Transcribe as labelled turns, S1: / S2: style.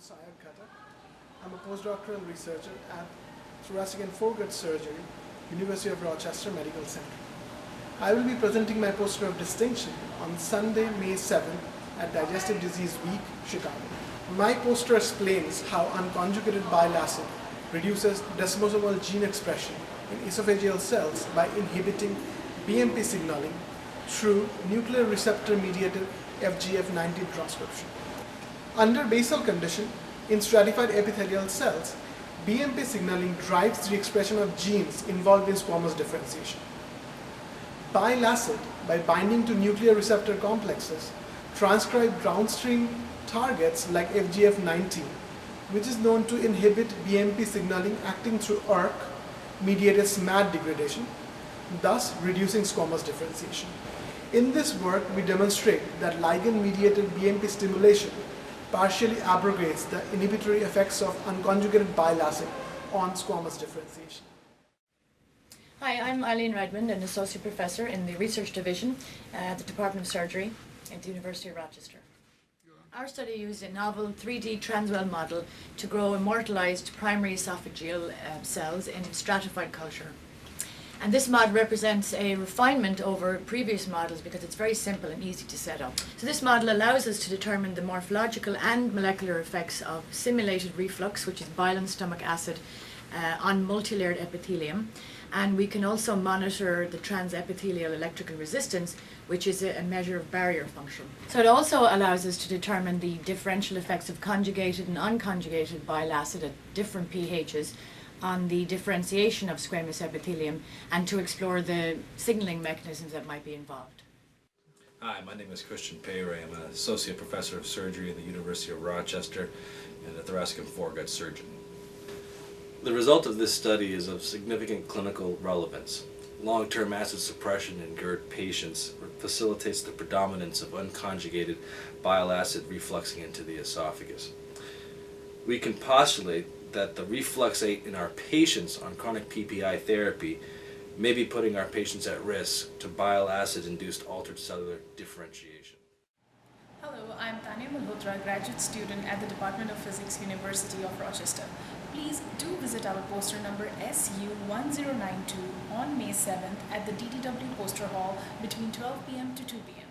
S1: I'm a postdoctoral researcher at Thoracic and Foregut Surgery, University of Rochester Medical Center. I will be presenting my poster of distinction on Sunday, May 7th at Digestive Disease Week, Chicago. My poster explains how unconjugated bile acid reduces desmosomal gene expression in esophageal cells by inhibiting BMP signaling through nuclear receptor-mediated FGF19 transcription. Under basal condition, in stratified epithelial cells, BMP signaling drives the expression of genes involved in squamous differentiation. Bile acid, by binding to nuclear receptor complexes, transcribe downstream targets like FGF19, which is known to inhibit BMP signaling acting through ERK mediated SMAD degradation, thus reducing squamous differentiation. In this work, we demonstrate that ligand-mediated BMP stimulation partially abrogates the inhibitory effects of unconjugated bile acid on squamous differentiation.
S2: Hi, I'm Eileen Redmond, an associate professor in the research division at the Department of Surgery at the University of Rochester. Our study used a novel 3D transwell model to grow immortalized primary esophageal cells in stratified culture. And this model represents a refinement over previous models because it's very simple and easy to set up. So this model allows us to determine the morphological and molecular effects of simulated reflux, which is bile and stomach acid, on multilayered epithelium. And we can also monitor the transepithelial electrical resistance, which is a measure of barrier function. So it also allows us to determine the differential effects of conjugated and unconjugated bile acid at different pHs on the differentiation of squamous epithelium and to explore the signaling mechanisms that might be involved.
S3: Hi, my name is Peyre. I'm an associate professor of surgery at the University of Rochester and a thoracic and foregut surgeon. The result of this study is of significant clinical relevance. Long-term acid suppression in GERD patients facilitates the predominance of unconjugated bile acid refluxing into the esophagus. We can postulate that the refluxate in our patients on chronic PPI therapy may be putting our patients at risk to bile acid-induced altered cellular differentiation.
S4: Hello, I'm Tanya, Malhotra, graduate student at the Department of Physics, University of Rochester. Please do visit our poster number SU1092 on May 7th at the DDW Poster Hall between 12 p.m. to 2 p.m.